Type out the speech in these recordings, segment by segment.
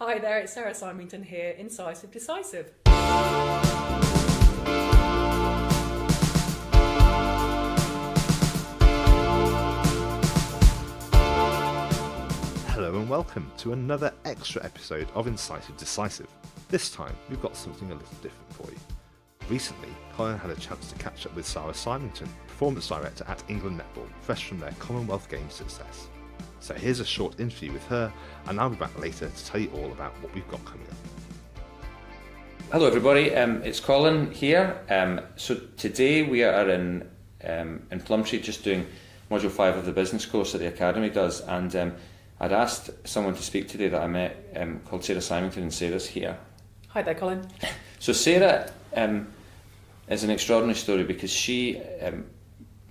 Hi there, it's Sara Symington here, Incisive Decisive. Hello and welcome to another extra episode of Incisive Decisive. This time we've got something a little different for you. Recently, Colin had a chance to catch up with Sara Symington, Performance Director at England Netball, fresh from their Commonwealth Games success. So here's a short interview with her, and I'll be back later to tell you all about what we've got coming up. Hello everybody, it's Colin here. So today we are in Plumtree just doing Module 5 of the business course that the Academy does, and I'd asked someone to speak today that I met called Sara Symington, and Sara's here. Hi there, Colin. So Sara is an extraordinary story because she,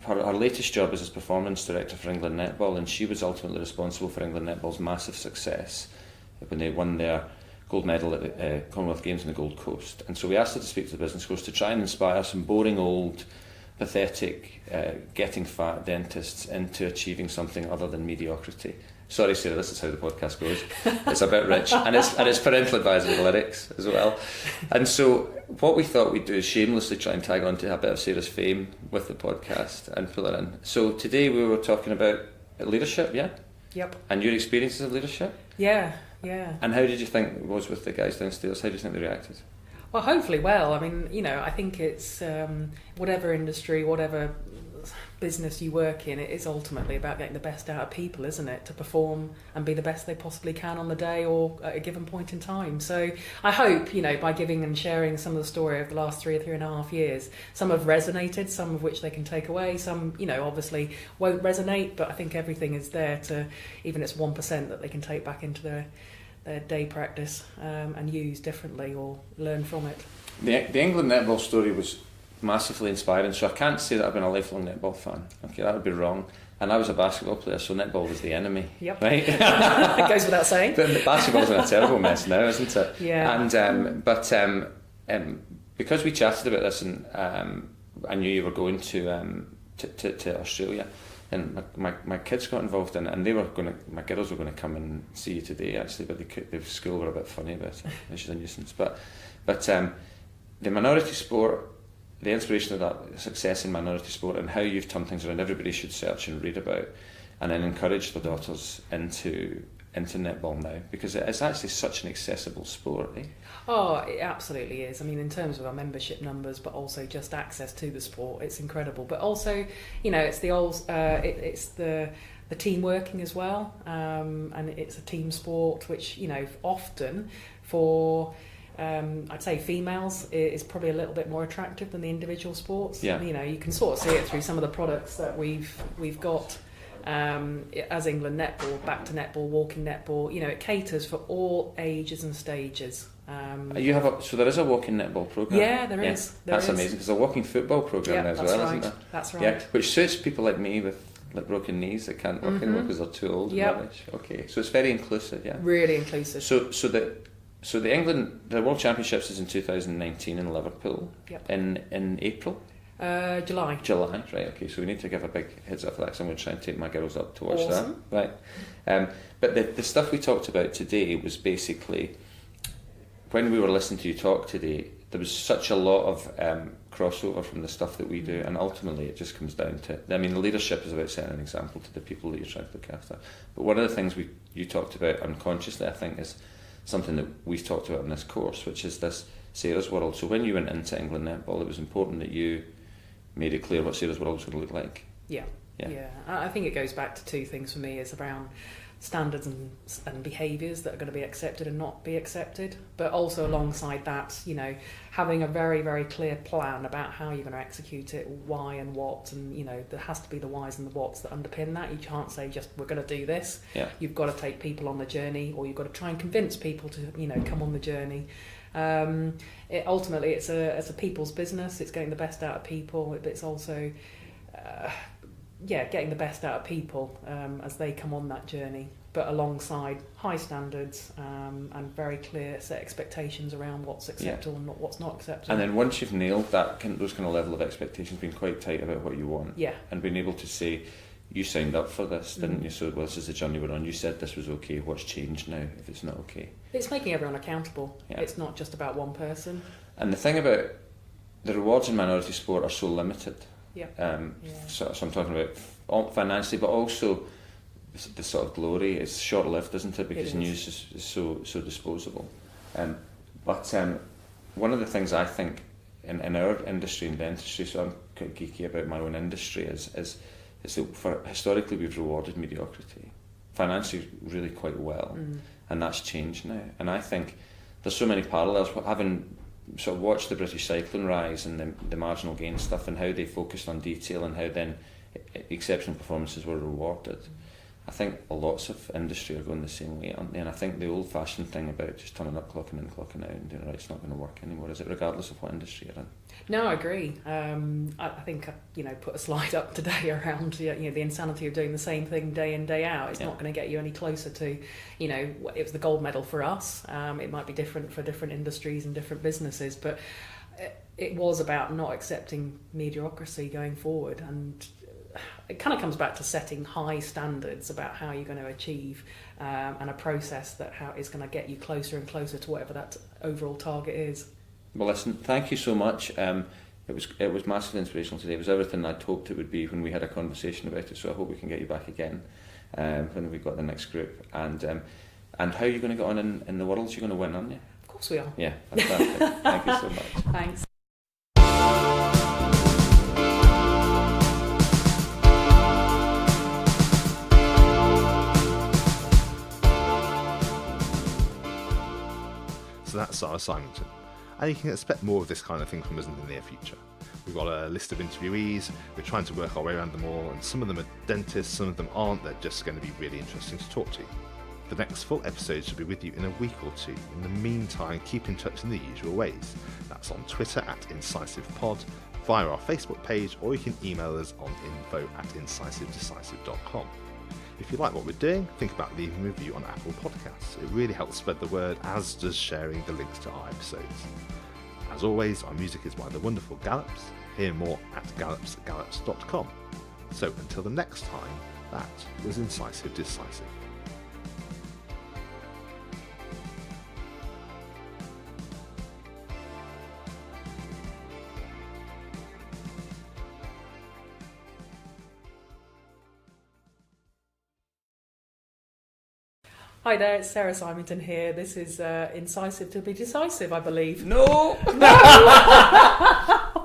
her latest job is as Performance Director for England Netball, and she was ultimately responsible for England Netball's massive success when they won their gold medal at the Commonwealth Games on the Gold Coast. And so we asked her to speak to the business course to try and inspire some boring old, pathetic, getting fat dentists into achieving something other than mediocrity. Sorry, Sara, this is how the podcast goes. It's a bit rich, and it's parental advisory lyrics as well. And so what we thought we'd do is shamelessly try and tag on to a bit of Sara's fame with the podcast and pull her in. So today we were talking about leadership, yeah? Yep. And your experiences of leadership? Yeah. And how did you think it was with the guys downstairs? How do you think they reacted? Well, hopefully well. I mean, I think it's whatever industry, whatever business you work in, it is ultimately about getting the best out of people, isn't it? To perform and be the best they possibly can on the day or at a given point in time. So I hope, by giving and sharing some of the story of the last 3.5 years, some have resonated, some of which they can take away, some, obviously won't resonate, but I think everything is there to, even it's 1% that they can take back into their day practice and use differently or learn from it. The England Netball story was massively inspiring, so I can't say that I've been a lifelong netball fan. Okay, that would be wrong. And I was a basketball player, so netball was the enemy. Yep. Right? It goes without saying. But basketball's in a terrible mess now, isn't it? Yeah. And because we chatted about this, and I knew you were going to Australia, and my kids got involved in it, and my girls were going to come and see you today actually, but the school were a bit funny about it, which is a nuisance. But the minority sport, the inspiration of that success in minority sport and how you've turned things around, everybody should search and read about, and then encourage their daughters into netball now, because it is actually such an accessible sport. Eh? Oh, it absolutely is. I mean, in terms of our membership numbers, but also just access to the sport, it's incredible. But also, it's the old, it's the team working as well, and it's a team sport, which often for I'd say females is probably a little bit more attractive than the individual sports. Yeah. You can sort of see it through some of the products that we've got as England Netball, back to netball, walking netball. It caters for all ages and stages. So there is a walking netball program. Yeah, there is. That's amazing. There's a walking football program as well, isn't there? That's right. Yeah, which suits people like me with broken knees that can't walk anymore because they're too old. Yep. Okay, so it's very inclusive. Yeah. Really inclusive. So the World Championships is in 2019 in Liverpool. Yep. In April. July. Right, okay, so we need to give a big heads up for that, because I'm going to try and take my girls up to watch Awesome. that. Right. But the stuff we talked about today was basically, when we were listening to you talk today, there was such a lot of crossover from the stuff that we do, and ultimately it just comes down to, leadership is about setting an example to the people that you're trying to look after. But one of the things you talked about unconsciously, I think, is something that we've talked about in this course, which is this Sara's world. So when you went into England Netball, it was important that you made it clear what Sara's world was going to look like. Yeah. I think it goes back to two things for me. It's around standards and behaviours that are going to be accepted and not be accepted, but also alongside that, having a very, very clear plan about how you're going to execute it, why and what, and there has to be the whys and the whats that underpin that. You can't say just we're going to do this. Yeah. You've got to take people on the journey, or you've got to try and convince people to come on the journey. Ultimately it's a people's business. It's getting the best out of people, but it's also getting the best out of people as they come on that journey, but alongside high standards and very clear set expectations around what's acceptable and what's not acceptable. And then once you've nailed that those kind of level of expectations, being quite tight about what you want, and being able to say, you signed up for this, didn't you? So, well, this is the journey we're on. You said this was okay. What's changed now if it's not okay? It's making everyone accountable. Yeah. It's not just about one person. And the thing about the rewards in minority sport are so limited. Yeah. So I'm talking about financially, but also the sort of glory is short-lived, isn't it? Because news is so disposable. But one of the things I think in our industry, in dentistry, so I'm quite geeky about my own industry, is that historically we've rewarded mediocrity financially really quite well, and that's changed now. And I think there's so many parallels. Having sort of watched the British cycling rise and the marginal gain stuff, and how they focused on detail, and how then exceptional performances were rewarded. I think lots of industry are going the same way, aren't they? And I think the old-fashioned thing about just turning up, clocking in, clocking out, and doing right, it's not going to work anymore, is it? Regardless of what industry you're in. No, I agree. I think I put a slide up today around the insanity of doing the same thing day in, day out. It's not going to get you any closer to, it was the gold medal for us. It might be different for different industries and different businesses, but it was about not accepting mediocrity going forward. And it kind of comes back to setting high standards about how you're going to achieve and a process that is going to get you closer and closer to whatever that overall target is. Well, listen, thank you so much. It was massively inspirational today. It was everything I'd hoped it would be when we had a conversation about it. So I hope we can get you back again when we've got the next group. And how are you going to get on in the Worlds? You're going to win, aren't you? Of course we are. Yeah, fantastic. Thank you so much. Thanks. So that's Sara Symington, and you can expect more of this kind of thing from us in the near future. We've got a list of interviewees, we're trying to work our way around them all, and some of them are dentists, some of them aren't. They're just going to be really interesting to talk to. The next full episode should be with you in a week or two. In the meantime, keep in touch in the usual ways. That's on Twitter @IncisivePod, via our Facebook page, or you can email us on info@incisivedecisive.com. If you like what we're doing, think about leaving a review on Apple Podcasts. It really helps spread the word, as does sharing the links to our episodes. As always, our music is by the wonderful Gallops. Hear more at gallops@gallops.com. So until the next time, that was Incisive Decisive. Hi there, it's Sara Symington here. This is Incisive to be Decisive, I believe. No! No!